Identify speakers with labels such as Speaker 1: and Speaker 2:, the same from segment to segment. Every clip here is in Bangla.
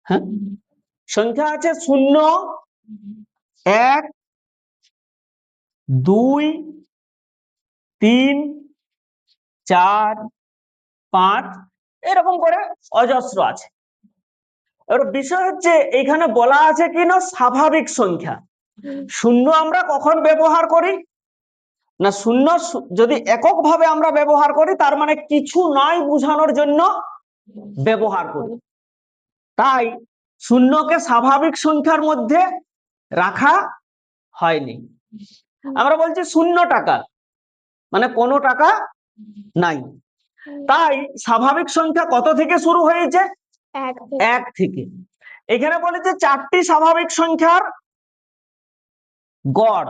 Speaker 1: হ্যাঁ, সংখ্যা আছে 0, 1, 2, 3, 4, 5 এরকম করে অজস্র আছে। এবার বিষয় হচ্ছে এখানে বলা আছে কি না স্বাভাবিক সংখ্যা। শূন্য আমরা কখন ব্যবহার করি না, শূন্য যদি একক ভাবে আমরা ব্যবহার করি তার মানে কিছু নয় বোঝানোর জন্য ব্যবহার করি। তাই শূন্যকে স্বাভাবিক সংখ্যার মধ্যে রাখা হয়নি। আমরা বলছি 0 টাকা, মানে কোনো টাকা নাই। তাই স্বাভাবিক সংখ্যা কত থেকে শুরু হয়েছে? 1 থেকে। এখানে বলেছে 4টি স্বাভাবিক সংখ্যার গড়।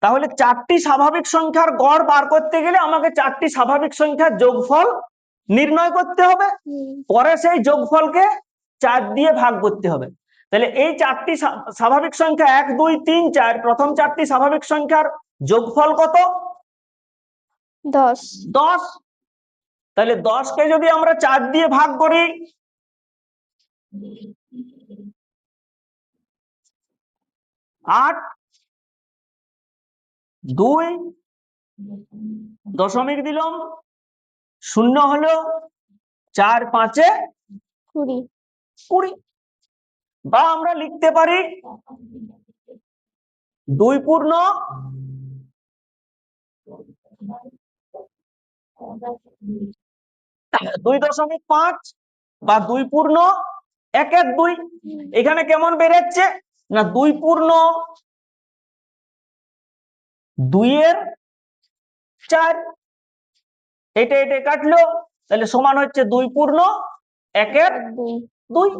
Speaker 1: তাহলে 4টি স্বাভাবিক সংখ্যার গড় বার করতে গেলে আমাকে 4টি স্বাভাবিক সংখ্যার যোগফল নির্ণয় করতে হবে, পরে সেই যোগফলকে 4 দিয়ে ভাগ করতে হবে। তাহলে এই 4টি স্বাভাবিক সংখ্যা 1, 2, 3, 4 প্রথম 4টি স্বাভাবিক সংখ্যার যোগফল কত? 10। তাহলে 10কে যদি আমরা 4 দিয়ে ভাগ করি, 8, 2 দশমিক দিলাম, 0 হলো, 4, 5 20। বা আমরা লিখতে পারি 2 পূর্ণ 2.5 বা 2 পূর্ণ 1/2। এখানে কেমন বেরোচ্ছে না 2 পূর্ণ 2/4। এটা কাটলো, তাহলে সমান হচ্ছে 2 পূর্ণ 1/2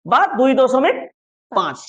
Speaker 1: বা 2.5।